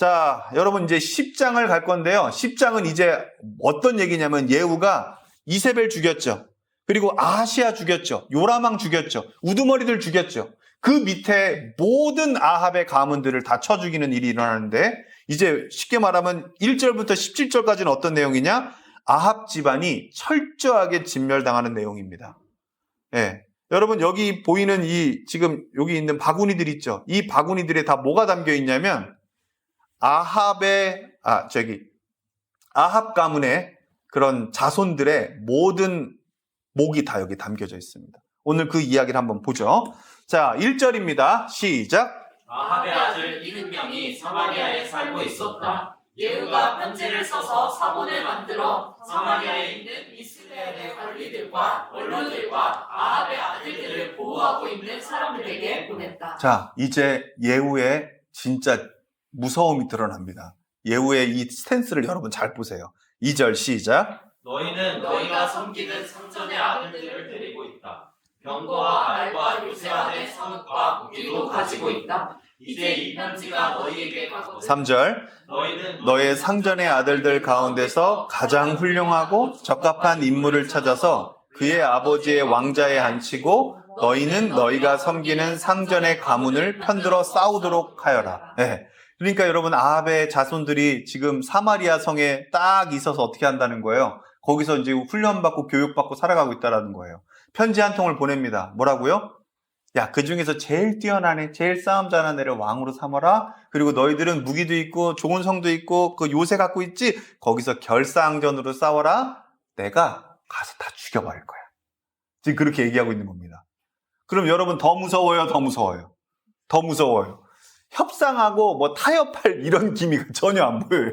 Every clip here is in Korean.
자, 여러분 이제 10장을 갈 건데요. 10장은 이제 어떤 얘기냐면 예후가 이세벨 죽였죠. 그리고 아하시아 죽였죠. 요라망 죽였죠. 우두머리들 죽였죠. 그 밑에 모든 아합의 가문들을 다 쳐 죽이는 일이 일어나는데 이제 쉽게 말하면 1절부터 17절까지는 어떤 내용이냐? 아합 집안이 철저하게 진멸당하는 내용입니다. 예. 여러분 여기 보이는 지금 여기 있는 바구니들 있죠? 이 바구니들에 다 뭐가 담겨 있냐면 아합 가문의 그런 자손들의 모든 목이 다 여기 담겨져 있습니다. 오늘 그 이야기를 한번 보죠. 자, 1절입니다. 시작. 아합의 아들 이든명이 사마리아에 살고 있었다. 예후가 편지를 써서 사본을 만들어 사마리아에 있는 이스라엘의 관리들과 원로들과 아합의 아들들을 보호하고 있는 사람들에게 보냈다. 자, 이제 예후의 진짜 무서움이 드러납니다. 예후의 이 스탠스를 여러분 잘 보세요. 2절 시작. 너희는 너희가 섬기는 상전의 아들들을 데리고 있다. 병거와 말과 요새안의 성읍과 무기도 가지고 있다. 이제 이 편지가 너희에게 가거든. 3절. 너희는 너의 상전의 아들들 가운데서 가장 훌륭하고 적합한 인물을 찾아서 그의 아버지의 왕자에 앉히고 너희는 너희가 섬기는 상전의 가문을 편들어 싸우도록 하여라. 네. 그러니까 여러분 아합의 자손들이 지금 사마리아 성에 딱 있어서 어떻게 한다는 거예요? 거기서 이제 훈련받고 교육받고 살아가고 있다는 거예요. 편지 한 통을 보냅니다. 뭐라고요? 야, 그 중에서 제일 뛰어난 애, 제일 싸움 잘하는 애를 왕으로 삼아라. 그리고 너희들은 무기도 있고 좋은 성도 있고 그 요새 갖고 있지? 거기서 결사항전으로 싸워라. 내가 가서 다 죽여버릴 거야. 지금 그렇게 얘기하고 있는 겁니다. 그럼 여러분 더 무서워요? 더 무서워요? 더 무서워요. 협상하고 뭐 타협할 이런 기미가 전혀 안 보여요.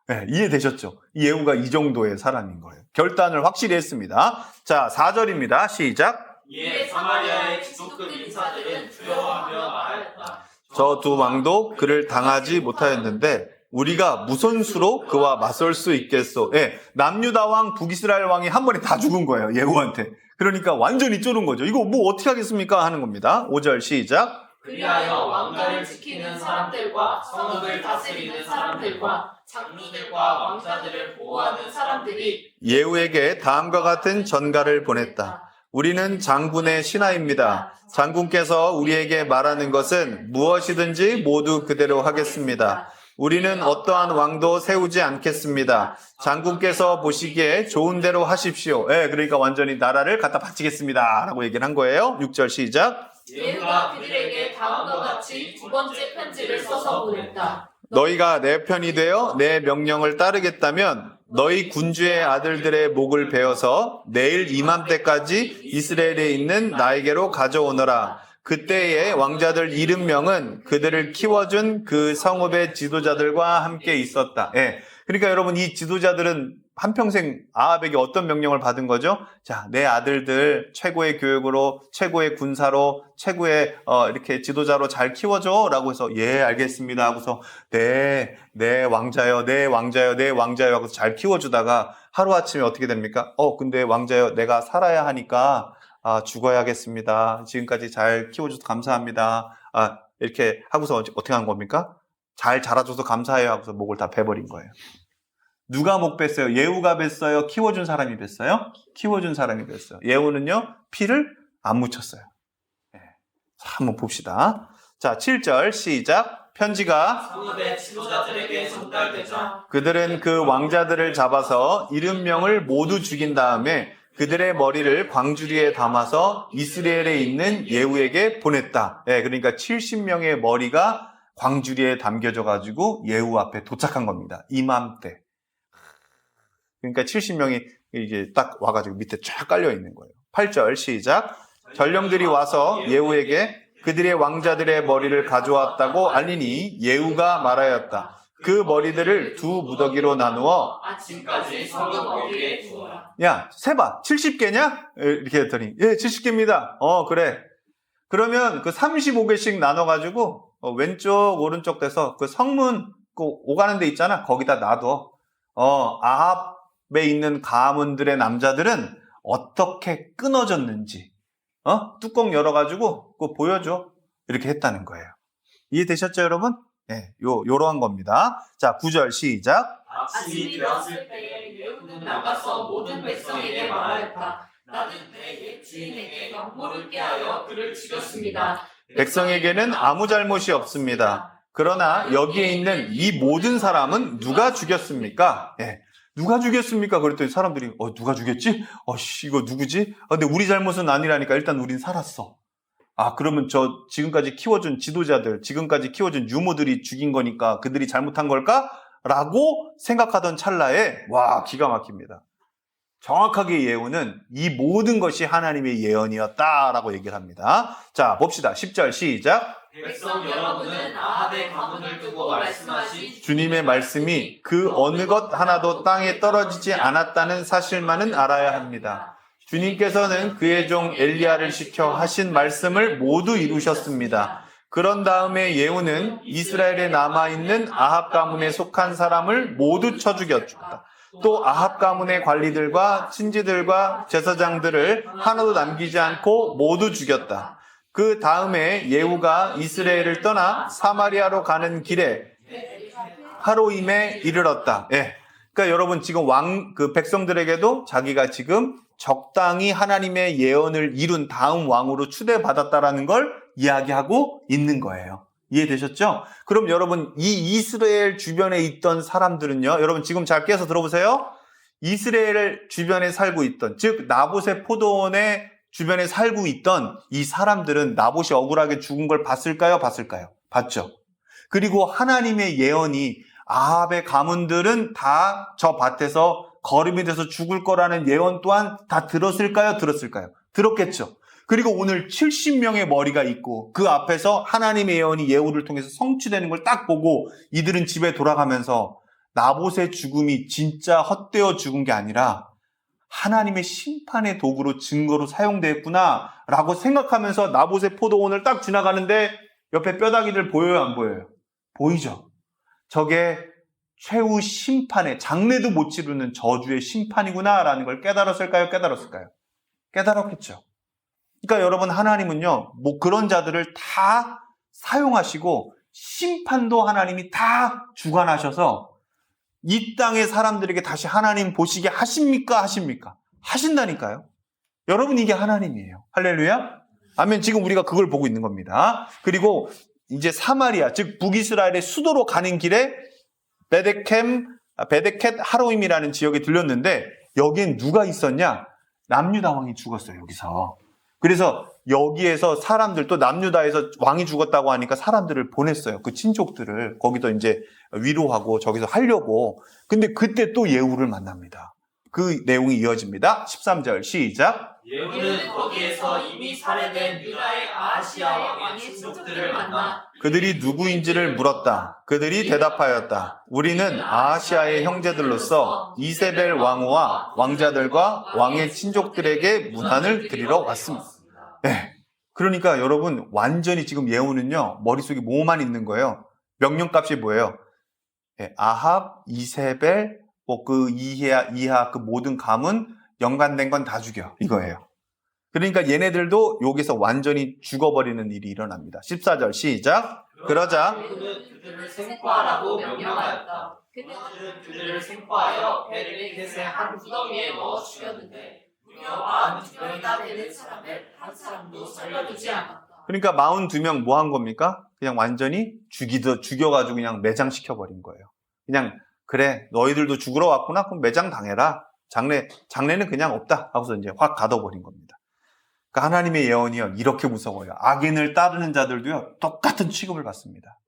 네, 이해되셨죠? 예후가 이 정도의 사람인 거예요. 결단을 확실히 했습니다. 자, 4절입니다. 시작. 이에 사마리아의 지속급 인사들은 두려워하며 말하였다. 저 두 왕도 그를 당하지 못하였는데 우리가 무슨 수로 그와 맞설 수 있겠소? 예, 남유다 왕, 북이스라엘 왕이 한 번에 다 죽은 거예요. 예후한테. 그러니까 완전히 쫄은 거죠. 이거 뭐 어떻게 하겠습니까? 하는 겁니다. 5절 시작. 그리하여 왕가를 지키는 사람들과 성읍을 다스리는 사람들과 장로들과 왕자들을 보호하는 사람들이 예후에게 다음과 같은 전가를 보냈다. 우리는 장군의 신하입니다. 장군께서 우리에게 말하는 것은 무엇이든지 모두 그대로 하겠습니다. 우리는 어떠한 왕도 세우지 않겠습니다. 장군께서 보시기에 좋은 대로 하십시오. 예, 그러니까 완전히 나라를 갖다 바치겠습니다. 라고 얘기를 한 거예요. 6절 시작. 예후가 그들에게 다음과 같이 두 번째 편지를 써서 보냈다. 너희가 내 편이 되어 내 명령을 따르겠다면 너희 군주의 아들들의 목을 베어서 내일 이맘때까지 이스라엘에 있는 나에게로 가져오너라. 그때의 왕자들 70명은 그들을 키워준 그 성읍의 지도자들과 함께 있었다. 예. 그러니까 여러분 이 지도자들은 한평생 아합에게 어떤 명령을 받은 거죠? 자, 내 아들들 최고의 교육으로, 최고의 군사로, 최고의 이렇게 지도자로 잘 키워줘 라고 해서 예, 알겠습니다 하고서 네 왕자요, 네 왕자요, 네 왕자요 하고서 잘 키워주다가 하루아침에 어떻게 됩니까? 근데 왕자요, 내가 살아야 하니까 죽어야겠습니다. 지금까지 잘 키워줘서 감사합니다. 이렇게 하고서 어떻게 한 겁니까? 잘 자라줘서 감사해요 하고서 목을 다 베버린 거예요. 누가 목 뺐어요? 예후가 뺐어요? 키워준 사람이 뺐어요? 키워준 사람이 뺐어요. 예후는요, 피를 안 묻혔어요. 네. 자, 한번 봅시다. 자, 7절 시작. 편지가 성읍의 지도자들에게 전달되자 그들은 그 왕자들을 잡아서 70명을 모두 죽인 다음에 그들의 머리를 광주리에 담아서 이스라엘에 있는 예후에게 보냈다. 네, 그러니까 70명의 머리가 광주리에 담겨져 가지고 예후 앞에 도착한 겁니다. 이맘때. 그러니까 70명이 이제 딱 와가지고 밑에 쫙 깔려 있는 거예요. 8절 시작. 전령들이 와서 예후에게 그들의 왕자들의 머리를 가져왔다고 알리니 예후가 말하였다. 그 머리들을 두 무더기로 나누어 아침까지 성읍 어디에 두어라. 야, 세봐. 70개냐? 이렇게 했더니 예, 70개입니다. 그래. 그러면 그 35개씩 나눠가지고 왼쪽 오른쪽 돼서 그 성문 그 오가는 데 있잖아. 거기다 놔둬. 아합에 있는 가문들의 남자들은 어떻게 끊어졌는지 뚜껑 열어가지고 그거 보여줘. 이렇게 했다는 거예요. 이해되셨죠, 여러분? 예, 요러한 겁니다. 자, 9절 시작. 아침이 되었을 때에 예후는 나가서 모든 백성에게 말하였다. 나는 내 옛 주인에게 역모를 깨하여 그를 죽였습니다. 백성에게는 아무 잘못이 없습니다. 그러나 여기에 있는 이 모든 사람은 누가 죽였습니까? 예. 누가 죽였습니까? 그랬더니 사람들이 누가 죽였지? 이거 누구지? 근데 우리 잘못은 아니라니까 일단 우린 살았어. 그러면 저 지금까지 키워준 지도자들, 지금까지 키워준 유모들이 죽인 거니까 그들이 잘못한 걸까? 라고 생각하던 찰나에 와, 기가 막힙니다. 정확하게 예후는 이 모든 것이 하나님의 예언이었다라고 얘기를 합니다. 자, 봅시다. 10절 시작. 백성 여러분은 아합의 가문을 두고 말씀하신 주님의 말씀이 그 어느 것 하나도 땅에 떨어지지 않았다는 사실만은 알아야 합니다. 주님께서는 그의 종 엘리야를 시켜 하신 말씀을 모두 이루셨습니다. 그런 다음에 예후는 이스라엘에 남아있는 아합 가문에 속한 사람을 모두 쳐 죽였다. 또 아합 가문의 관리들과 친지들과 제사장들을 하나도 남기지 않고 모두 죽였다. 그 다음에 예후가 이스라엘을 떠나 사마리아로 가는 길에 하로임에 이르렀다. 예. 그러니까 여러분 지금 그 백성들에게도 자기가 지금 적당히 하나님의 예언을 이룬 다음 왕으로 추대받았다라는 걸 이야기하고 있는 거예요. 이해되셨죠? 그럼 여러분 이 이스라엘 주변에 있던 사람들은요. 여러분 지금 잘 깨서 들어보세요. 이스라엘 주변에 살고 있던, 즉 나봇의 포도원의 주변에 살고 있던 이 사람들은 나봇이 억울하게 죽은 걸 봤을까요? 봤죠. 그리고 하나님의 예언이 아합의 가문들은 다 저 밭에서 거름이 돼서 죽을 거라는 예언 또한 다 들었을까요? 들었겠죠. 그리고 오늘 70명의 머리가 있고 그 앞에서 하나님의 예언이 예후를 통해서 성취되는 걸 딱 보고 이들은 집에 돌아가면서 나봇의 죽음이 진짜 헛되어 죽은 게 아니라 하나님의 심판의 도구로 증거로 사용됐구나 라고 생각하면서 나봇의 포도원을 딱 지나가는데 옆에 뼈다귀들 보여요? 안 보여요? 보이죠? 저게 최후 심판의 장래도 못 치르는 저주의 심판이구나 라는 걸 깨달았을까요? 깨달았겠죠. 그러니까 여러분 하나님은요 그런 자들을 다 사용하시고 심판도 하나님이 다 주관하셔서 이 땅의 사람들에게 다시 하나님 보시게 하십니까? 하신다니까요. 여러분 이게 하나님이에요. 할렐루야. 아멘. 지금 우리가 그걸 보고 있는 겁니다. 그리고 이제 사마리아, 즉 북이스라엘의 수도로 가는 길에 베데켓 하로임이라는 지역에 들렸는데 여기엔 누가 있었냐? 남유다 왕이 죽었어요. 여기서. 그래서 여기에서 사람들, 또 남유다에서 왕이 죽었다고 하니까 사람들을 보냈어요. 그 친족들을 거기서 이제 위로하고 저기서 하려고. 근데 그때 또 예후를 만납니다. 그 내용이 이어집니다. 13절 시작. 예후는 거기에서 이미 살해된 유다의 아하시아 왕의 친족들을 만나 그들이 누구인지를 물었다. 그들이 대답하였다. 우리는 아하시아의 형제들로서 이세벨 왕후와 왕자들과 왕의 친족들에게 문안을 드리러 왔습니다. 네. 그러니까 여러분 완전히 지금 예후는요 머릿속에 뭐만 있는 거예요. 명령값이 뭐예요? 네. 아합, 이세벨, 그 이하 그 모든 가문 연관된 건 다 죽여 이거예요. 그러니까 얘네들도 여기서 완전히 죽어버리는 일이 일어납니다. 14절 시작. 그러자 예후는 그들을 생포하라고 명령하였다. 그들은 그들을 생포하여 베르게셋의 한 구덩이에 넣어 죽였는데 무려 42명이나 되는 사람을 한 사람도 살려두지 않았다. 그러니까 42명 뭐 한 겁니까? 그냥 완전히 죽여가지고 그냥 매장시켜버린 거예요. 그냥 그래 너희들도 죽으러 왔구나? 그럼 매장 당해라. 장래는 그냥 없다 하고서 이제 확 가둬버린 겁니다. 그러니까 하나님의 예언이요 이렇게 무서워요. 악인을 따르는 자들도요 똑같은 취급을 받습니다.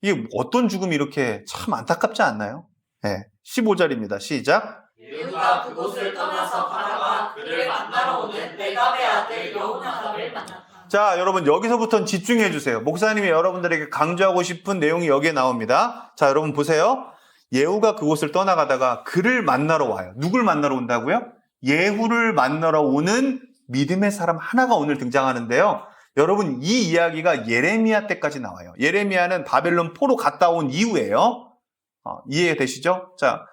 이게 어떤 죽음이 이렇게 참 안타깝지 않나요? 네. 15절입니다. 시작. 예후가 그곳을 떠나서 가다가 그를 만나러 오는 레갑의 아들 여호나답을 만났다. 자, 여러분 여기서부터는 집중해 주세요. 목사님이 여러분들에게 강조하고 싶은 내용이 여기에 나옵니다. 자, 여러분 보세요. 예후가 그곳을 떠나가다가 그를 만나러 와요. 누굴 만나러 온다고요? 예후를 만나러 오는 믿음의 사람 하나가 오늘 등장하는데요. 여러분 이 이야기가 예레미야 때까지 나와요. 예레미야는 바벨론 포로 갔다 온 이후에요. 이해되시죠? 자,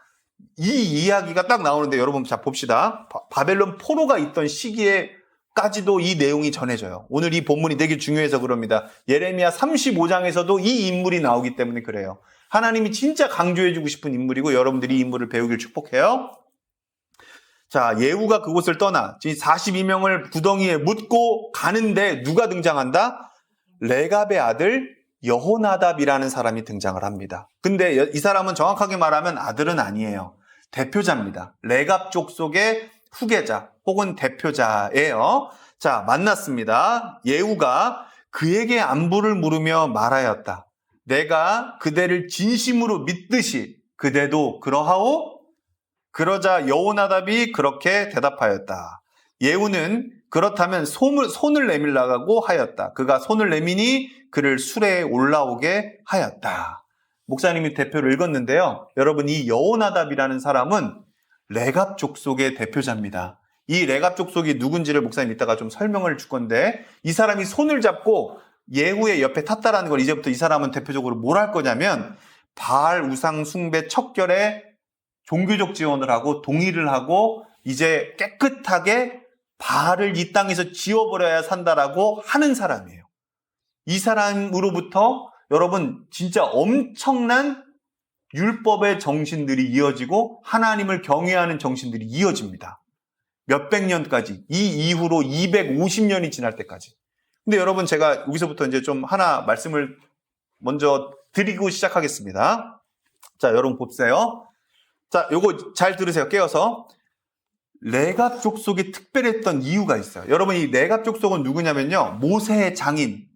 이 이야기가 딱 나오는데 여러분 자 봅시다. 바벨론 포로가 있던 시기에 까지도 이 내용이 전해져요. 오늘 이 본문이 되게 중요해서 그럽니다. 예레미야 35장에서도 이 인물이 나오기 때문에 그래요. 하나님이 진짜 강조해주고 싶은 인물이고 여러분들이 이 인물을 배우길 축복해요. 자, 예후가 그곳을 떠나 42명을 구덩이에 묻고 가는데 누가 등장한다? 레갑의 아들 여호나답이라는 사람이 등장을 합니다. 근데 이 사람은 정확하게 말하면 아들은 아니에요. 대표자입니다. 레갑 족속의 후계자 혹은 대표자예요. 자, 만났습니다. 예후가 그에게 안부를 물으며 말하였다. 내가 그대를 진심으로 믿듯이 그대도 그러하오? 그러자 여호나답이 그렇게 대답하였다. 예후는 그렇다면 손을 내밀라고 하였다. 그가 손을 내미니 그를 수레에 올라오게 하였다. 목사님이 대표를 읽었는데요. 여러분, 이 여호나답이라는 사람은 레갑 족속의 대표자입니다. 이 레갑 족속이 누군지를 목사님 이따가 좀 설명을 줄 건데, 이 사람이 손을 잡고 예후의 옆에 탔다라는 걸 이제부터 이 사람은 대표적으로 뭘 할 거냐면 바알 우상 숭배 척결에 종교적 지원을 하고 동의를 하고 이제 깨끗하게 바알을 이 땅에서 지워버려야 산다라고 하는 사람이에요. 이 사람으로부터 여러분 진짜 엄청난 율법의 정신들이 이어지고 하나님을 경외하는 정신들이 이어집니다. 몇백 년까지, 이 이후로 250년이 지날 때까지. 근데 여러분, 제가 여기서부터 이제 좀 하나 말씀을 먼저 드리고 시작하겠습니다. 자, 여러분 보세요. 자, 요거 잘 들으세요. 깨어서. 레갑 족속이 특별했던 이유가 있어요. 여러분, 이 레갑 족속은 누구냐면요, 모세의 장인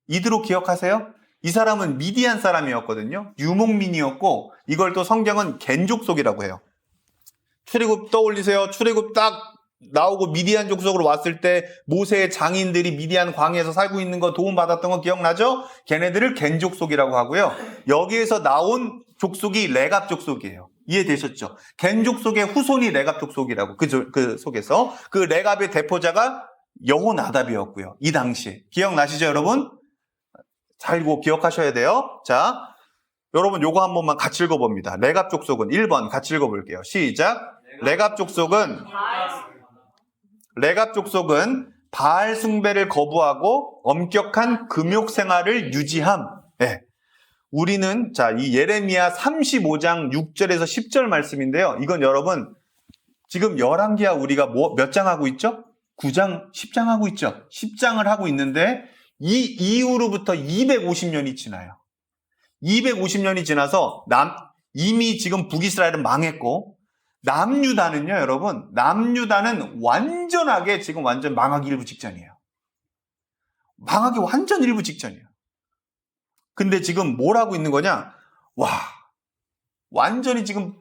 이드로 기억하세요? 이 사람은 미디안 사람이었거든요. 유목민이었고, 이걸 또 성경은 겐 족속이라고 해요. 출애굽 떠올리세요. 출애굽 딱 나오고 미디안 족속으로 왔을 때 모세의 장인들이 미디안 광야에서 살고 있는 거 도움받았던 거 기억나죠? 걔네들을 겐 족속이라고 하고요. 여기에서 나온 족속이 레갑 족속이에요. 이해되셨죠? 겐 족속의 후손이 레갑 족속이라고, 그 속에서. 그 레갑의 대표자가 여호나답이었고요. 이 당시에. 기억나시죠, 여러분? 잘 기억하셔야 돼요. 자, 여러분 요거 한 번만 같이 읽어봅니다. 레갑 족속은 1번 같이 읽어볼게요. 시작. 레갑 족속은 바알 숭배를 거부하고 엄격한 금욕 생활을 유지함. 네. 우리는 자, 이 예레미야 35장 6절에서 10절 말씀인데요. 이건 여러분 지금 열왕기하 우리가 몇 장 하고 있죠? 9장, 10장 하고 있죠? 10장을 하고 있는데 이 이후로부터 250년이 지나요. 250년이 지나서 이미 지금 북이스라엘은 망했고, 남유다는요, 여러분, 남유다는 완전하게 지금 완전 망하기 일부 직전이에요. 망하기 완전 일부 직전이에요. 근데 지금 뭘 하고 있는 거냐? 와, 완전히 지금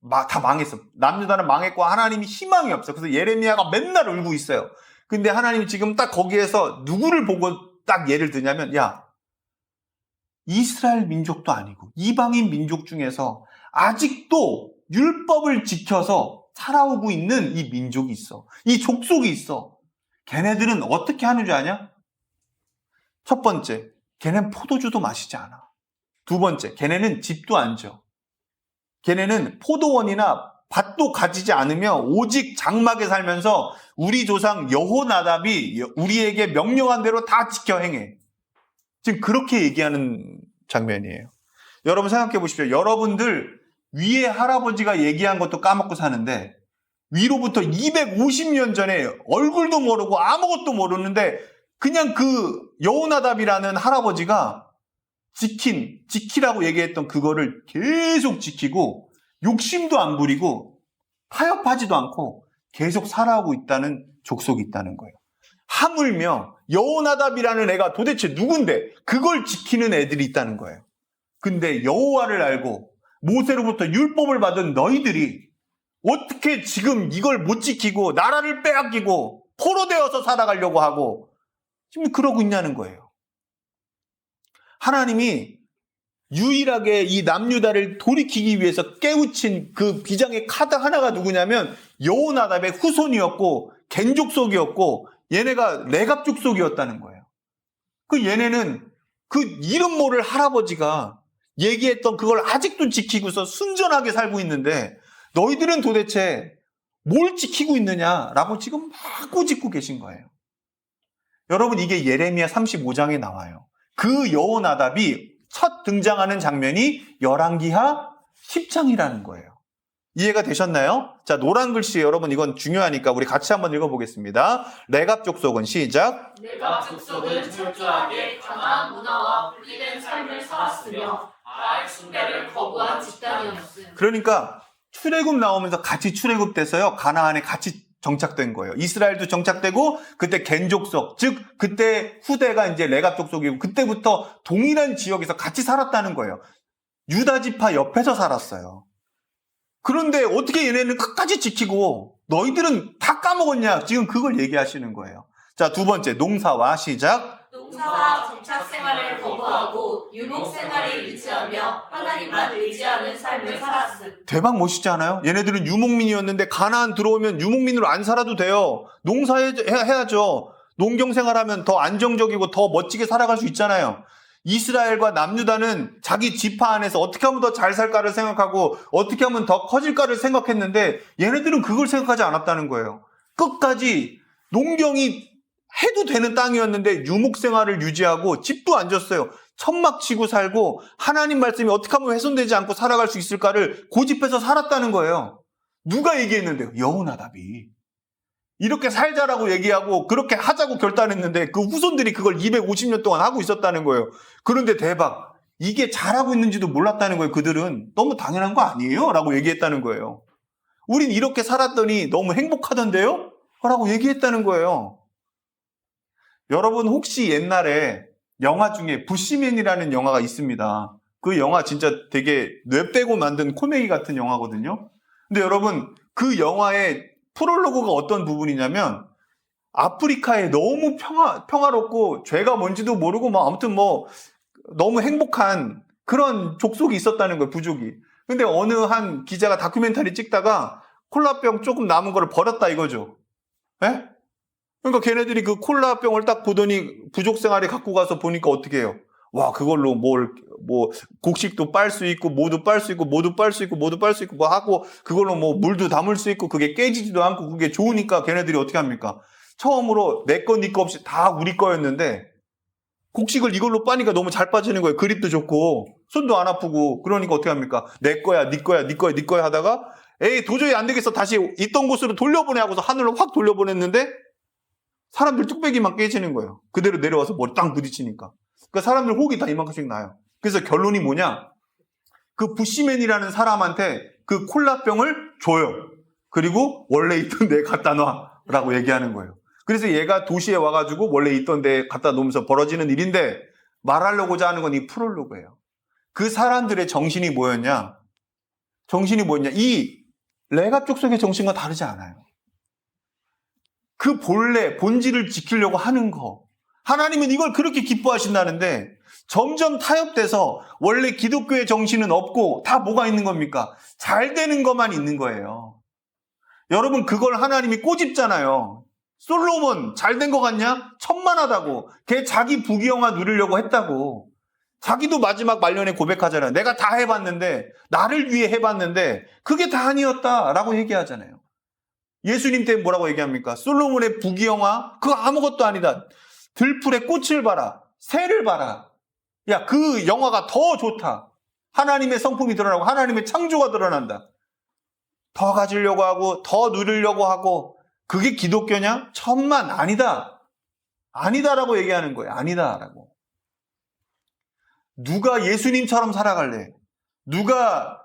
다 망했어. 남유다는 망했고 하나님이 희망이 없어. 그래서 예레미야가 맨날 울고 있어요. 근데 하나님이 지금 딱 거기에서 누구를 보고 딱 예를 드냐면, 야, 이스라엘 민족도 아니고 이방인 민족 중에서 아직도 율법을 지켜서 살아오고 있는 이 민족이 있어. 이 족속이 있어. 걔네들은 어떻게 하는 줄 아냐? 첫 번째, 걔네는 포도주도 마시지 않아. 두 번째, 걔네는 집도 안 져. 걔네는 포도원이나 밭도 가지지 않으며 오직 장막에 살면서 우리 조상 여호나답이 우리에게 명령한 대로 다 지켜 행해. 지금 그렇게 얘기하는 장면이에요. 여러분 생각해 보십시오. 여러분들 위에 할아버지가 얘기한 것도 까먹고 사는데 위로부터 250년 전에 얼굴도 모르고 아무것도 모르는데 그냥 그 여호나답이라는 할아버지가 지키라고 얘기했던 그거를 계속 지키고 욕심도 안 부리고 타협하지도 않고 계속 살아오고 있다는 족속이 있다는 거예요. 하물며 여호나답이라는 애가 도대체 누군데 그걸 지키는 애들이 있다는 거예요. 근데 여호와를 알고 모세로부터 율법을 받은 너희들이 어떻게 지금 이걸 못 지키고 나라를 빼앗기고 포로되어서 살아가려고 하고 지금 그러고 있냐는 거예요. 하나님이 유일하게 이 남유다를 돌이키기 위해서 깨우친 그 비장의 카드 하나가 누구냐면 여호나답의 후손이었고 겐 족속이었고 얘네가 레갑 족속이었다는 거예요. 그 얘네는 그 이름 모를 할아버지가 얘기했던 그걸 아직도 지키고서 순전하게 살고 있는데 너희들은 도대체 뭘 지키고 있느냐라고 지금 막 꼬집고 계신 거예요. 여러분 이게 예레미야 35장에 나와요. 그 여호나답이 첫 등장하는 장면이 열왕기하 10장이라는 거예요. 이해가 되셨나요? 자, 노란 글씨 여러분 이건 중요하니까 우리 같이 한번 읽어보겠습니다. 레갑 족속은 시작. 내가 족속은 철저하게 가나안 문화와 분리된 삶을 살았으며 바알 숭배를 거부한 집단이었음. 그러니까 출애굽 나오면서 같이 출애굽돼서요 가나안에 같이 정착된 거예요. 이스라엘도 정착되고 그때 겐족속, 즉 그때 후대가 이제 레갑 족속이고 그때부터 동일한 지역에서 같이 살았다는 거예요. 유다 지파 옆에서 살았어요. 그런데 어떻게 얘네는 끝까지 지키고 너희들은 다 까먹었냐? 지금 그걸 얘기하시는 거예요. 자, 두 번째 농사와 시작. 농사와 정착 생활을 거부하고 유목 생활을 유지하며 하나님만 의지하는 삶을 살았음. 대박 멋있지 않아요? 얘네들은 유목민이었는데 가나안 들어오면 유목민으로 안 살아도 돼요. 농사해야죠. 농경생활하면 더 안정적이고 더 멋지게 살아갈 수 있잖아요. 이스라엘과 남유다는 자기 지파 안에서 어떻게 하면 더 잘 살까를 생각하고 어떻게 하면 더 커질까를 생각했는데 얘네들은 그걸 생각하지 않았다는 거예요. 끝까지 농경이 해도 되는 땅이었는데 유목생활을 유지하고 집도 안 졌어요. 천막 치고 살고 하나님 말씀이 어떻게 하면 훼손되지 않고 살아갈 수 있을까를 고집해서 살았다는 거예요. 누가 얘기했는데요? 여호나답이. 이렇게 살자라고 얘기하고 그렇게 하자고 결단했는데 그 후손들이 그걸 250년 동안 하고 있었다는 거예요. 그런데 대박. 이게 잘하고 있는지도 몰랐다는 거예요. 그들은 너무 당연한 거 아니에요? 라고 얘기했다는 거예요. 우린 이렇게 살았더니 너무 행복하던데요? 라고 얘기했다는 거예요. 여러분 혹시 옛날에 영화 중에 부시맨이라는 영화가 있습니다. 그 영화 진짜 되게 뇌 빼고 만든 코미디 같은 영화거든요. 근데 여러분 그 영화의 프롤로그가 어떤 부분이냐면 아프리카에 너무 평화롭고 죄가 뭔지도 모르고 아무튼 너무 행복한 그런 족속이 있었다는 거예요. 부족이. 근데 어느 한 기자가 다큐멘터리 찍다가 콜라병 조금 남은 거를 버렸다 이거죠. 예? 그러니까 걔네들이 그 콜라병을 딱 보더니 부족 생활에 갖고 가서 보니까 어떻게 해요? 와, 그걸로 곡식도 빨 수 있고, 모두 빨 수 있고, 모두 빨 수 있고, 모두 빨 수 있고, 하고, 그걸로 물도 담을 수 있고, 그게 깨지지도 않고, 그게 좋으니까 걔네들이 어떻게 합니까? 처음으로 내 거, 네 거 없이 다 우리 거였는데, 곡식을 이걸로 빠니까 너무 잘 빠지는 거예요. 그립도 좋고, 손도 안 아프고, 그러니까 어떻게 합니까? 내 거야, 네 거야, 네 거야, 네 거야 하다가, 에이, 도저히 안 되겠어. 다시 있던 곳으로 돌려보내 하고서 하늘로 확 돌려보냈는데, 사람들 뚝배기만 깨지는 거예요. 그대로 내려와서 머리 땅 부딪히니까. 그러니까 사람들 혹이 다 이만큼씩 나요. 그래서 결론이 뭐냐? 그 부시맨이라는 사람한테 그 콜라병을 줘요. 그리고 원래 있던 데에 갖다 놔라고 얘기하는 거예요. 그래서 얘가 도시에 와가지고 원래 있던 데에 갖다 놓으면서 벌어지는 일인데 말하려고자 하는 건 이 프롤로그예요. 그 사람들의 정신이 뭐였냐? 이 레갑 족속의 정신과 다르지 않아요. 그 본질을 지키려고 하는 거. 하나님은 이걸 그렇게 기뻐하신다는데 점점 타협돼서 원래 기독교의 정신은 없고 다 뭐가 있는 겁니까? 잘 되는 것만 있는 거예요. 여러분 그걸 하나님이 꼬집잖아요. 솔로몬 잘 된 것 같냐? 천만하다고. 걔 자기 부귀영화 누리려고 했다고. 자기도 마지막 말년에 고백하잖아요. 내가 다 해봤는데 나를 위해 해봤는데 그게 다 아니었다라고 얘기하잖아요. 예수님 때 뭐라고 얘기합니까? 솔로몬의 부귀영화? 그거 아무것도 아니다. 들풀에 꽃을 봐라. 새를 봐라. 야, 그 영화가 더 좋다. 하나님의 성품이 드러나고 하나님의 창조가 드러난다. 더 가지려고 하고 더 누리려고 하고 그게 기독교냐? 천만 아니다. 아니다라고 얘기하는 거예요. 아니다라고. 누가 예수님처럼 살아갈래? 누가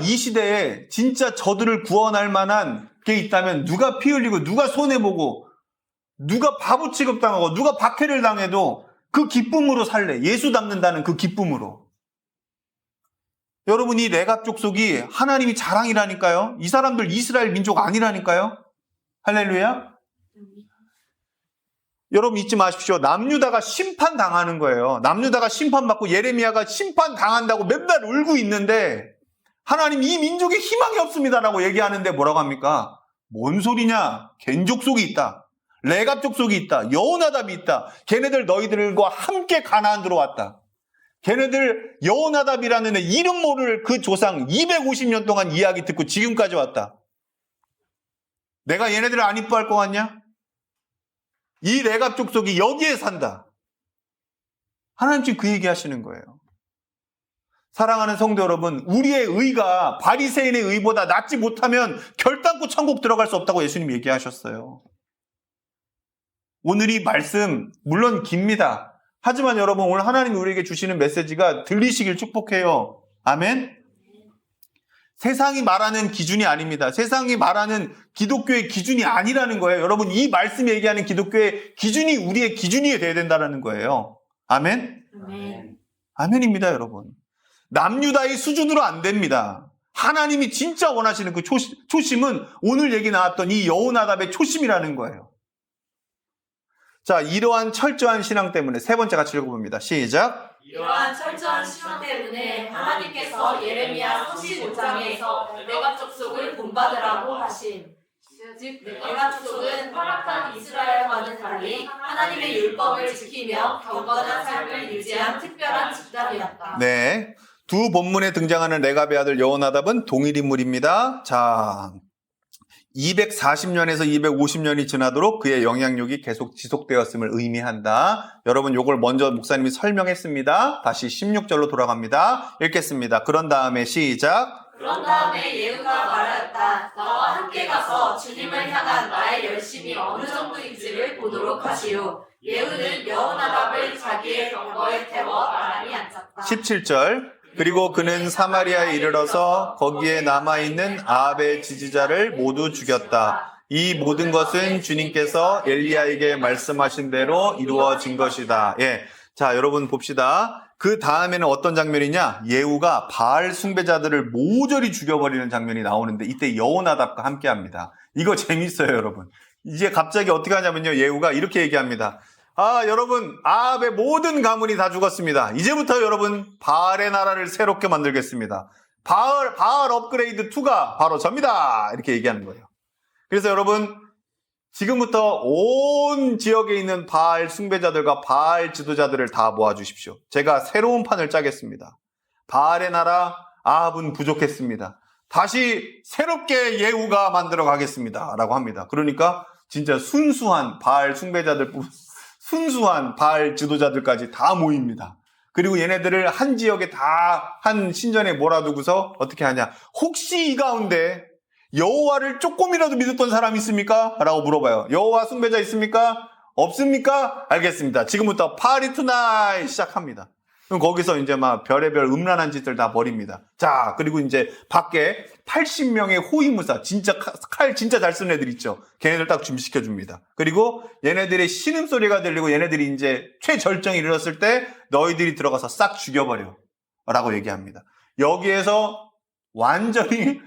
이 시대에 진짜 저들을 구원할 만한 게 있다면 누가 피 흘리고 누가 손해보고 누가 바보 취급당하고 누가 박해를 당해도 그 기쁨으로 살래. 예수 닮는다는 그 기쁨으로. 여러분 이 레갑 족속이 하나님이 자랑이라니까요. 이 사람들 이스라엘 민족 아니라니까요. 할렐루야. 여러분 잊지 마십시오. 남유다가 심판당하는 거예요. 남유다가 심판받고 예레미야가 심판당한다고 맨날 울고 있는데 하나님 이 민족에 희망이 없습니다라고 얘기하는데 뭐라고 합니까? 뭔 소리냐? 겐족속이 있다. 레갑 족속이 있다. 여호나답이 있다. 걔네들 너희들과 함께 가나안 들어왔다. 걔네들 여호나답이라는 애 이름 모를 그 조상 250년 동안 이야기 듣고 지금까지 왔다. 내가 얘네들을 안 이뻐할 것 같냐? 이 레갑 족속이 여기에 산다. 하나님 지금 그 얘기 하시는 거예요. 사랑하는 성도 여러분, 우리의 의가 바리새인의 의보다 낫지 못하면 결단코 천국 들어갈 수 없다고 예수님이 얘기하셨어요. 오늘 이 말씀 물론 깁니다. 하지만 여러분, 오늘 하나님이 우리에게 주시는 메시지가 들리시길 축복해요. 아멘? 세상이 말하는 기준이 아닙니다. 세상이 말하는 기독교의 기준이 아니라는 거예요. 여러분, 이 말씀이 얘기하는 기독교의 기준이 우리의 기준이 돼야 된다는 거예요. 아멘? 아멘. 아멘입니다, 여러분. 남유다의 수준으로 안 됩니다. 하나님이 진짜 원하시는 그 초심은 오늘 얘기 나왔던 이 여호나답의 초심이라는 거예요. 자, 이러한 철저한 신앙 때문에 세 번째 같이 읽어봅니다. 시작. 이러한 철저한 신앙 때문에 하나님께서 예레미야 35장에서 레갑 족속을 본받으라고 하심. 즉 레갑 족속은 타락한 이스라엘과는 달리 하나님의 율법을 지키며 경건한 삶을 유지한 특별한 집단이었다. 네. 두 본문에 등장하는 레갑의 아들 여호나답은 동일 인물입니다. 자, 240년에서 250년이 지나도록 그의 영향력이 계속 지속되었음을 의미한다. 여러분, 요걸 먼저 목사님이 설명했습니다. 다시 16절로 돌아갑니다. 읽겠습니다. 그런 다음에 시작. 그런 다음에 예후가 말하였다. 나와 함께 가서 주님을 향한 나의 열심이 어느 정도인지를 보도록 하시오. 예후는 여호나답을 자기의 병거에 태워 나란히 앉혔다. 17절. 그리고 그는 사마리아에 이르러서 거기에 남아있는 아합의 지지자를 모두 죽였다. 이 모든 것은 주님께서 엘리야에게 말씀하신 대로 이루어진 것이다. 예. 자, 여러분 봅시다. 그 다음에는 어떤 장면이냐? 예후가 바알 숭배자들을 모조리 죽여버리는 장면이 나오는데 이때 여호나답과 함께 합니다. 이거 재밌어요, 여러분. 이제 갑자기 어떻게 하냐면요. 예후가 이렇게 얘기합니다. 아, 여러분, 아합의 모든 가문이 다 죽었습니다. 이제부터 여러분, 바알의 나라를 새롭게 만들겠습니다. 바알 업그레이드 2가 바로 접니다. 이렇게 얘기하는 거예요. 그래서 여러분, 지금부터 온 지역에 있는 바알 숭배자들과 바알 지도자들을 다 모아주십시오. 제가 새로운 판을 짜겠습니다. 바알의 나라, 아합은 부족했습니다. 다시 새롭게 예후가 만들어 가겠습니다. 라고 합니다. 그러니까 진짜 순수한 바알 숭배자들 순수한 바알 지도자들까지 다 모입니다. 그리고 얘네들을 한 지역에 다 한 신전에 몰아두고서 어떻게 하냐. 혹시 이 가운데 여호와를 조금이라도 믿었던 사람 있습니까? 라고 물어봐요. 여호와 숭배자 있습니까? 없습니까? 알겠습니다. 지금부터 파리 투나잇 시작합니다. 그럼 거기서 이제 막 별의별 음란한 짓들 다 벌입니다. 자, 그리고 이제 밖에 80명의 호위무사, 진짜 칼 진짜 잘 쓰는 애들 있죠. 걔네들 딱 준비시켜 줍니다. 그리고 얘네들의 신음소리가 들리고 얘네들이 이제 최절정에 이르렀을 때 너희들이 들어가서 싹 죽여버려. 라고 얘기합니다. 여기에서 완전히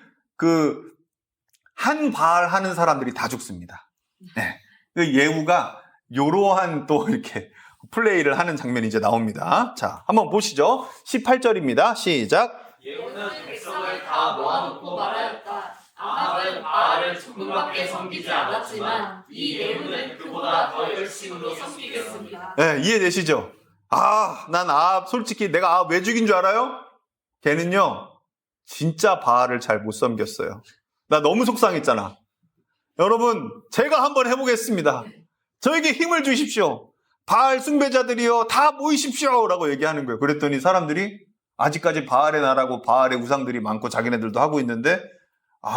한 바알 하는 사람들이 다 죽습니다. 네. 그 예후가 요러한 또 이렇게 플레이를 하는 장면이 이제 나옵니다. 자, 한번 보시죠. 18절입니다. 시작. 예후는 백성을 다 모아놓고 말하였다. 아합은 바알을 조금밖에 섬기지 않았지만 이 예후는 그보다 더 열심으로 섬기겠습니다. 네, 이해되시죠? 아, 난 아합 솔직히 내가 아합 왜 죽인 줄 알아요? 걔는요 진짜 바알을 잘 못 섬겼어요. 나 너무 속상했잖아. 여러분, 제가 한번 해보겠습니다. 저에게 힘을 주십시오. 바알 숭배자들이요 다 모이십시오 라고 얘기하는 거예요. 그랬더니 사람들이 아직까지 바알의 나라고 바알의 우상들이 많고 자기네들도 하고 있는데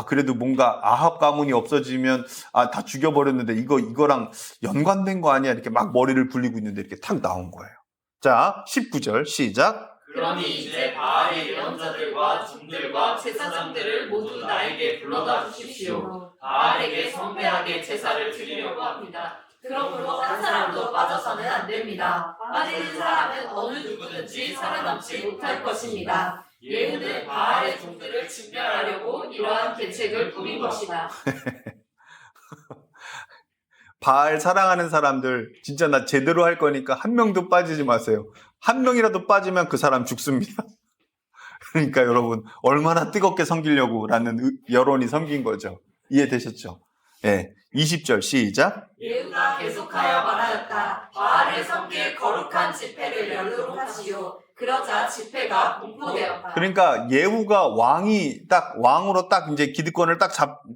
그래도 뭔가 아합 가문이 없어지면 다 죽여버렸는데 이거랑 연관된 거 아니야? 이렇게 막 머리를 굴리고 있는데 이렇게 탁 나온 거예요. 자, 19절 시작. 그러니 이제 바알의 예언자들과 종들과 제사장들을 모두 나에게 불러다 주십시오. 바알에게 성배하게 제사를 드리려고 합니다. 그러므로 한 사람도 빠져서는 안 됩니다. 빠지는 사람은 어느 누구든지 살아남지 못할 것입니다. 예후는 바알의 종들을 진멸하려고 이러한 계책을 꾸민 것이다. 바알 사랑하는 사람들 진짜 나 제대로 할 거니까 한 명도 빠지지 마세요. 한 명이라도 빠지면 그 사람 죽습니다. 그러니까 여러분 얼마나 뜨겁게 섬기려고 라는 여론이 섬긴 거죠. 이해되셨죠? 네, 20절 시작. 예후가 계속하여 말하였다. 바알을 섬길 거룩한 집회를 열도록 하시오. 그러자 집회가 공포되었다. 그러니까 예후가 왕으로 딱 이제 기득권을 딱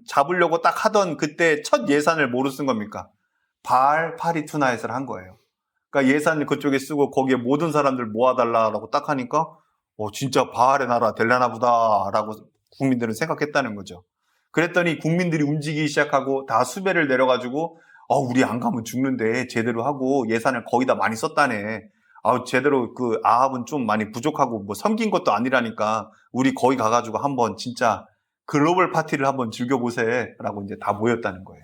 잡으려고 딱 하던 그때 첫 예산을 뭐로 쓴 겁니까? 바알 파리투나잇을 한 거예요. 그러니까 예산 그쪽에 쓰고 거기에 모든 사람들 모아달라고 딱 하니까 진짜 바알의 나라 될라나 보다라고 국민들은 생각했다는 거죠. 그랬더니 국민들이 움직이기 시작하고 다 수배를 내려가지고 우리 안 가면 죽는데 제대로 하고 예산을 거의 다 많이 썼다네. 제대로 그 아합은 좀 많이 부족하고 뭐 섬긴 것도 아니라니까 우리 거기 가가지고 한번 진짜 글로벌 파티를 한번 즐겨보세라고 이제 다 모였다는 거예요.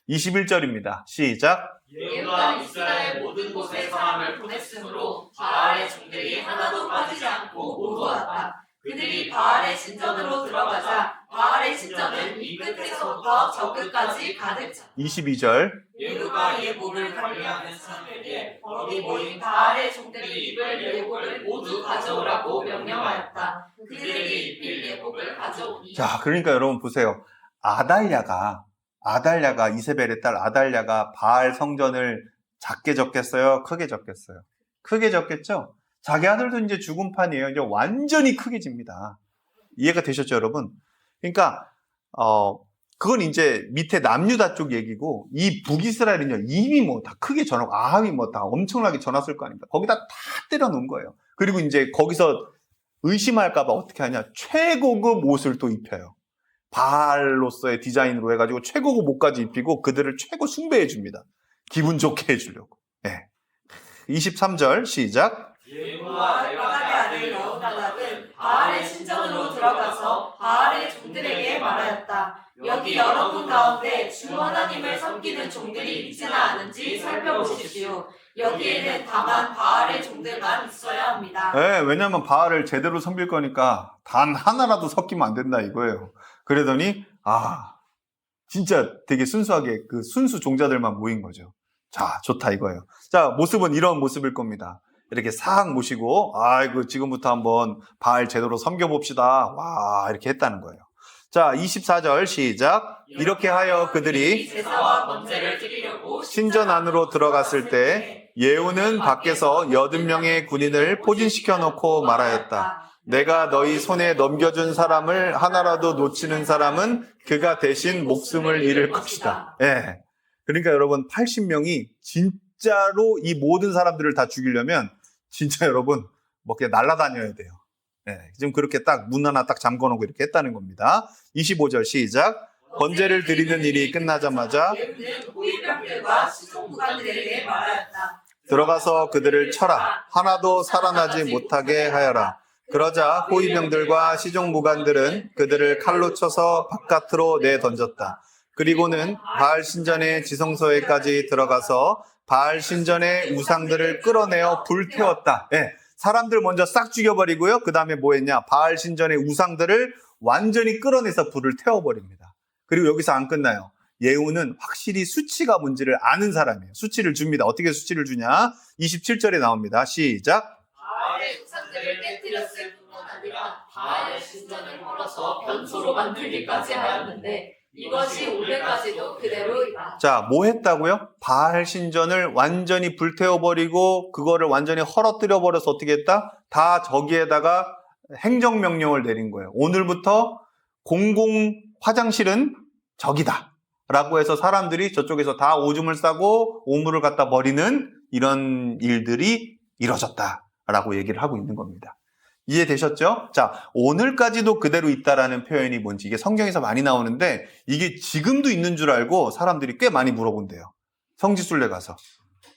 21절입니다. 시작. 예후가 이스라엘 모든 곳에 사람을 보냈으므로 바알의 종들이 하나도 빠지지 않고 모두 왔다. 그들이 바알의 신전으로 들어가자 바알의 신전은 이 끝에서부터 저 끝까지 가득 찼다. 22절. 예후가 예복을 관리하는 사람에게 거기 모인 바알의 종들이 입을 예복을 모두 가져오라고 명령하였다. 그들에게 입힐 예복을 가져오니. 자, 그러니까 여러분 보세요. 아달랴가 이세벨의 딸 아달랴가 바알 성전을 작게 졌겠어요? 크게 졌겠어요? 크게 졌겠죠? 자기 아들도 이제 죽은 판이에요. 이제 완전히 크게 집니다. 이해가 되셨죠, 여러분? 그러니까 그건 이제 밑에 남유다 쪽 얘기고 이 북이스라엘은요 이미 뭐 다 크게 전하고 아합이 뭐 다 엄청나게 전했을 거 아닙니까? 거기다 다 때려놓은 거예요. 그리고 이제 거기서 의심할까봐 어떻게 하냐? 최고급 옷을 또 입혀요. 바알로서의 디자인으로 해가지고 최고급 옷까지 입히고 그들을 최고 숭배해 줍니다. 기분 좋게 해주려고. 네. 23절 시작. 예후와 나답의 아들 여호나답은 바알의 신전으로 들어가서 바알의 종들에게 말하였다. 여기 여러분 가운데 주 하나님을 섬기는 종들이 있지는 않은지 살펴보십시오. 여기에는 다만 바알의 종들만 있어야 합니다. 네, 왜냐하면 바알을 제대로 섬길 거니까 단 하나라도 섞이면 안 된다 이거예요. 그러더니 진짜 되게 순수하게 그 순수 종자들만 모인 거죠. 자, 좋다 이거예요. 자, 모습은 이런 모습일 겁니다. 이렇게 싹 모시고 지금부터 한번 바알 제대로 섬겨봅시다. 와, 이렇게 했다는 거예요. 자, 24절 시작. 이렇게 하여 그들이 제사와 번제를 드리려고 신전 안으로 들어갔을 때 예후는 밖에서 80명의 군인을 포진시켜 놓고 말하였다. 내가 너희 손에 넘겨준 사람을 하나라도 놓치는 사람은 그가 대신 목숨을 잃을 것이다. 예. 그러니까 여러분 80명이 진짜로 이 모든 사람들을 다 죽이려면 진짜 여러분 그냥 날아다녀야 돼요. 예. 지금 그렇게 딱 문 하나 딱 잠궈놓고 이렇게 했다는 겁니다. 25절 시작. 번제를 드리는 일이 끝나자마자 예후는 호위병들과 시종무관들에게 말하였다. 들어가서 그들을 쳐라. 하나도 살아나지 못하게 하여라. 그러자 호위병들과 시종무관들은 그들을 칼로 쳐서 바깥으로 내던졌다. 그리고는 바알 신전의 지성소에까지 들어가서 바알 신전의 우상들을 끌어내어 불태웠다. 예, 사람들 먼저 싹 죽여버리고요. 그 다음에 뭐 했냐? 바알 신전의 우상들을 완전히 끌어내서 불을 태워버립니다. 그리고 여기서 안 끝나요. 예후는 확실히 수치가 뭔지를 아는 사람이에요. 수치를 줍니다. 어떻게 수치를 주냐? 27절에 나옵니다. 시작. 바알의 우상들을 깨뜨렸을 뿐만 아니라 바알의 신전을 헐어서 변소로 만들기까지 하였는데 이것이 올해까지도 그대로이다. 자, 뭐 했다고요? 바알 신전을 완전히 불태워버리고 그거를 완전히 헐어뜨려버려서 어떻게 했다? 다 저기에다가 행정명령을 내린 거예요. 오늘부터 공공 화장실은 저기다 라고 해서 사람들이 저쪽에서 다 오줌을 싸고 오물을 갖다 버리는 이런 일들이 이뤄졌다라고 얘기를 하고 있는 겁니다. 이해되셨죠? 자, 오늘까지도 그대로 있다라는 표현이 뭔지 이게 성경에서 많이 나오는데 이게 지금도 있는 줄 알고 사람들이 꽤 많이 물어본대요. 성지순례 가서.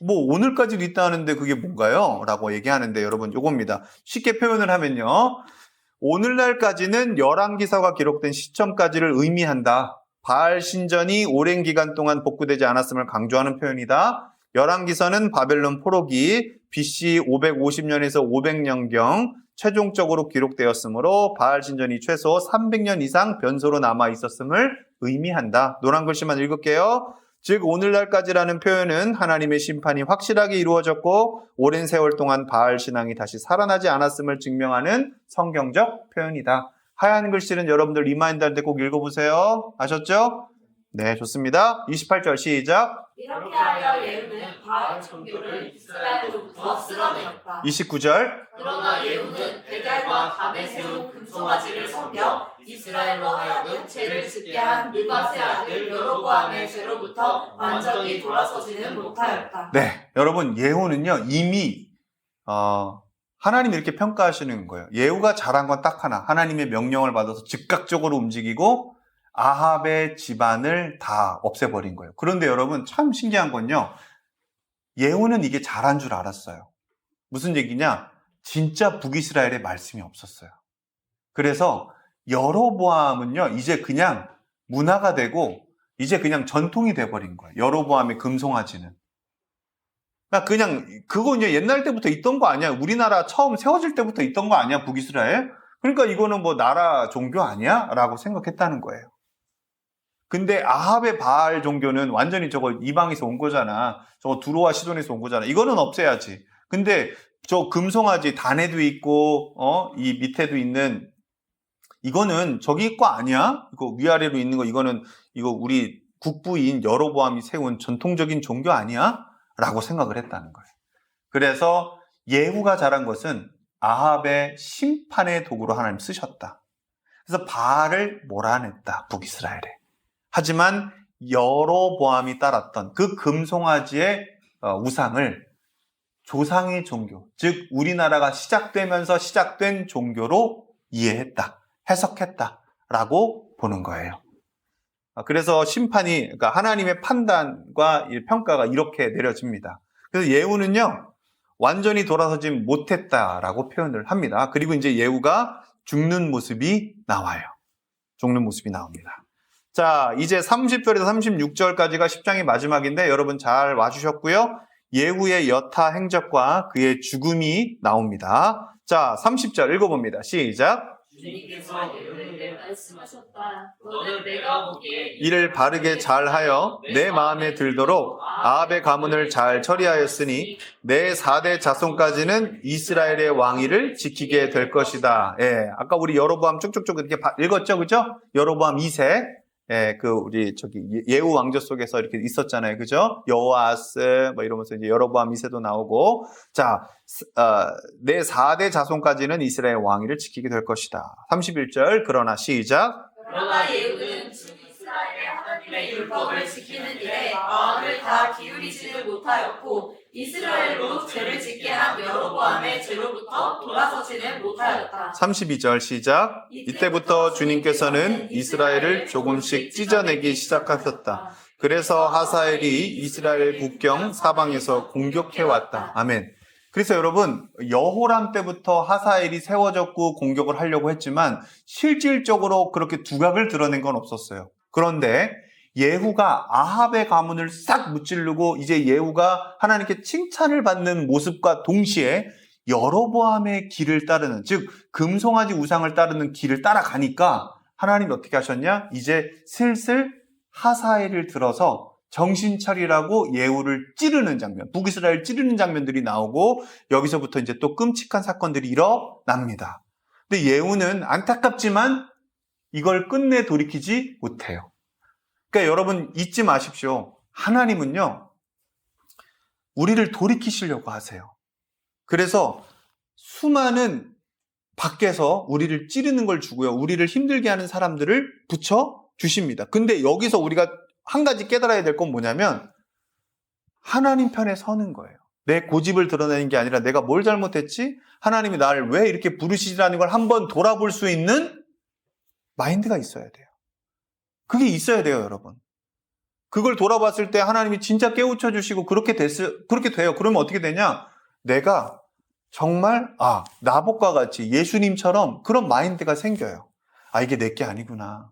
뭐 오늘까지도 있다는데 그게 뭔가요? 라고 얘기하는데 여러분 요겁니다. 쉽게 표현을 하면요. 오늘날까지는 열왕기사가 기록된 시점까지를 의미한다. 바알 신전이 오랜 기간 동안 복구되지 않았음을 강조하는 표현이다. 열왕기서는 바벨론 포로기 BC 550년에서 500년경 최종적으로 기록되었으므로 바알 신전이 최소 300년 이상 변소로 남아 있었음을 의미한다. 노란 글씨만 읽을게요. 즉 오늘날까지라는 표현은 하나님의 심판이 확실하게 이루어졌고 오랜 세월 동안 바알 신앙이 다시 살아나지 않았음을 증명하는 성경적 표현이다. 하얀 글씨는 여러분들 리마인드할 때 꼭 읽어보세요. 아셨죠? 네, 좋습니다. 28절 시작. 이렇게 하여 예후는 바알 종교를 이스라엘로부터 쓸어내었다. 29절. 그러나 예후는 베델과 담에 세운 금송아지를 섬겨 이스라엘로 하여금 죄를 짓게 한 느밧의 아들 여로보암의 죄로부터 완전히 돌아서지는 못하였다. 네, 여러분 예후는요 이미 하나님이 이렇게 평가하시는 거예요. 예후가 잘한 건 딱 하나, 하나님의 명령을 받아서 즉각적으로 움직이고 아합의 집안을 다 없애버린 거예요. 그런데 여러분 참 신기한 건요, 예후는 이게 잘한 줄 알았어요. 무슨 얘기냐? 진짜 북이스라엘에 말씀이 없었어요. 그래서 여로보암은요 이제 그냥 문화가 되고 이제 그냥 전통이 돼버린 거예요. 여로보암의 금송아지는. 그냥 그거 이제 옛날 때부터 있던 거 아니야? 우리나라 처음 세워질 때부터 있던 거 아니야? 북이스라엘? 그러니까 이거는 뭐 나라 종교 아니야? 라고 생각했다는 거예요. 근데 아합의 바알 종교는 완전히 저거 이방에서 온 거잖아. 저거 두로와 시돈에서 온 거잖아. 이거는 없애야지. 근데 저 금송아지 단에도 있고 이 밑에도 있는 이거는 저기 거 아니야? 이거 위아래로 있는 거 이거는 이거 우리 국부인 여로보암이 세운 전통적인 종교 아니야? 라고 생각을 했다는 거예요. 그래서 예후가 잘한 것은 아합의 심판의 도구로 하나님 쓰셨다. 그래서 바알을 몰아냈다, 북이스라엘에. 하지만 여로보암이 따랐던 그 금송아지의 우상을 조상의 종교, 즉 우리나라가 시작되면서 시작된 종교로 이해했다, 해석했다라고 보는 거예요. 그래서 심판이, 그러니까 하나님의 판단과 평가가 이렇게 내려집니다. 그래서 예후는요 완전히 돌아서지 못했다라고 표현을 합니다. 그리고 이제 예후가 죽는 모습이 나와요. 죽는 모습이 나옵니다. 자, 이제 30절에서 36절까지가 10장의 마지막인데 여러분 잘 와주셨고요. 예후의 여타 행적과 그의 죽음이 나옵니다. 자, 30절 읽어봅니다. 시작. 주님께서 예후에게 말씀하셨다. 너는 내가 보기에 이를 바르게 잘하여 내 마음에 들도록 아합의 가문을 잘 처리하였으니 내 4대 자손까지는 이스라엘의 왕위를 지키게 될 것이다. 예, 아까 우리 여로보암 쭉쭉쭉 이렇게 읽었죠, 그죠? 여로보암 2세. 예, 우리 예후 왕조 속에서 이렇게 있었잖아요, 그죠? 여호아스 뭐 이러면서 이제 여로보암 2세도 나오고, 자, 내 4대 자손까지는 이스라엘 왕위를 지키게 될 것이다. 31절 그러나 시작. 그러나 예후는 주 이스라엘의 하나님의 율법을 지키는 일에 마음을 다 기울이지를 못하였고 이스라엘로 죄를 짓게 한 여로보암의 죄로부터 돌아서지는 못하였다. 32절 시작. 이때부터 주님께서는 이스라엘을 조금씩 찢어내기 시작하셨다. 그래서 하사엘이 이스라엘 국경 사방에서 공격해왔다. 아멘. 그래서 여러분, 여호람 때부터 하사엘이 세워졌고 공격을 하려고 했지만 실질적으로 그렇게 두각을 드러낸 건 없었어요. 그런데 예후가 아합의 가문을 싹 무찌르고 이제 예후가 하나님께 칭찬을 받는 모습과 동시에 여로보암의 길을 따르는, 즉 금송아지 우상을 따르는 길을 따라가니까 하나님이 어떻게 하셨냐? 이제 슬슬 하사엘을 들어서 정신 차리라고 예후를 찌르는 장면, 북이스라엘 찌르는 장면들이 나오고 여기서부터 이제 또 끔찍한 사건들이 일어납니다. 근데 예후는 안타깝지만 이걸 끝내 돌이키지 못해요. 그러니까 여러분 잊지 마십시오. 하나님은요 우리를 돌이키시려고 하세요. 그래서 수많은 밖에서 우리를 찌르는 걸 주고요, 우리를 힘들게 하는 사람들을 붙여 주십니다. 근데 여기서 우리가 한 가지 깨달아야 될 건 뭐냐면 하나님 편에 서는 거예요. 내 고집을 드러내는 게 아니라 내가 뭘 잘못했지? 하나님이 나를 왜 이렇게 부르시라는 걸 한번 돌아볼 수 있는 마인드가 있어야 돼요. 그게 있어야 돼요, 여러분. 그걸 돌아봤을 때 하나님이 진짜 깨우쳐 주시고 그렇게 돼요. 그러면 어떻게 되냐? 내가 정말 나복과 같이 예수님처럼 그런 마인드가 생겨요. 이게 내게 아니구나.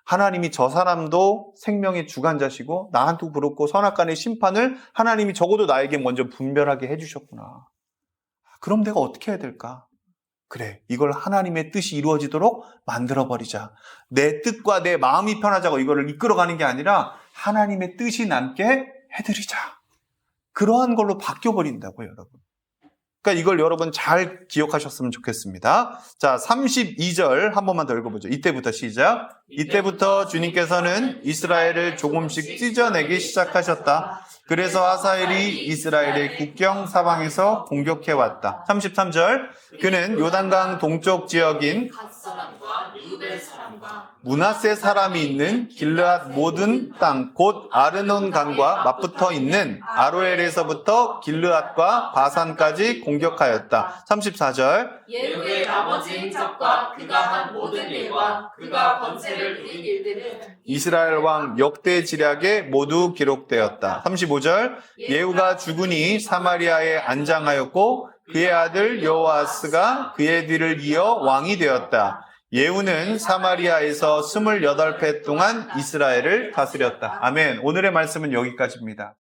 하나님이 저 사람도 생명의 주관자시고 나한테 부르고 선악간의 심판을 하나님이 적어도 나에게 먼저 분별하게 해주셨구나. 그럼 내가 어떻게 해야 될까? 그래, 이걸 하나님의 뜻이 이루어지도록 만들어버리자. 내 뜻과 내 마음이 편하자고 이거를 이끌어가는 게 아니라 하나님의 뜻이 남게 해드리자. 그러한 걸로 바뀌어버린다고요, 여러분. 그러니까 이걸 여러분 잘 기억하셨으면 좋겠습니다. 자, 32절 한 번만 더 읽어보죠. 이때부터 시작. 이때부터 주님께서는 이스라엘을 조금씩 찢어내기 시작하셨다. 그래서 하사엘이 이스라엘의 국경 사방에서 공격해왔다. 33절. 그는 요단강 동쪽 지역인 갓 사람과 루벤 사람과 므낫세 사람이 있는 길르앗 모든 땅 곧 아르논 강과 맞붙어 있는 아로엘에서부터 길르앗과 바산까지 공격하였다. 34절. 예후의 나머지 행적과 그가 한 모든 일과 그가 권세를 누린 일들은 이스라엘 왕 역대 지략에 모두 기록되었다. 35절. 예후가 죽으니 사마리아에 안장하였고 그의 아들 여호아스가 그의 뒤를 이어 왕이 되었다. 예후는 사마리아에서 28회 동안 이스라엘을 다스렸다. 아멘. 오늘의 말씀은 여기까지입니다.